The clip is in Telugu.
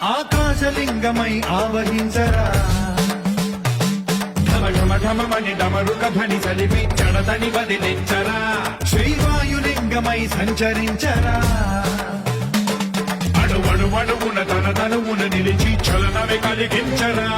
ఆకాశలింగమై ఆవహించరా ఢమఢమని డమరుక ధ్వని సలిపి చడదని వదిలించరా శ్రీవాయులింగమై సంచరించరా అణువణువున తన తనువున నిలిచి చలనమే కలిగించరా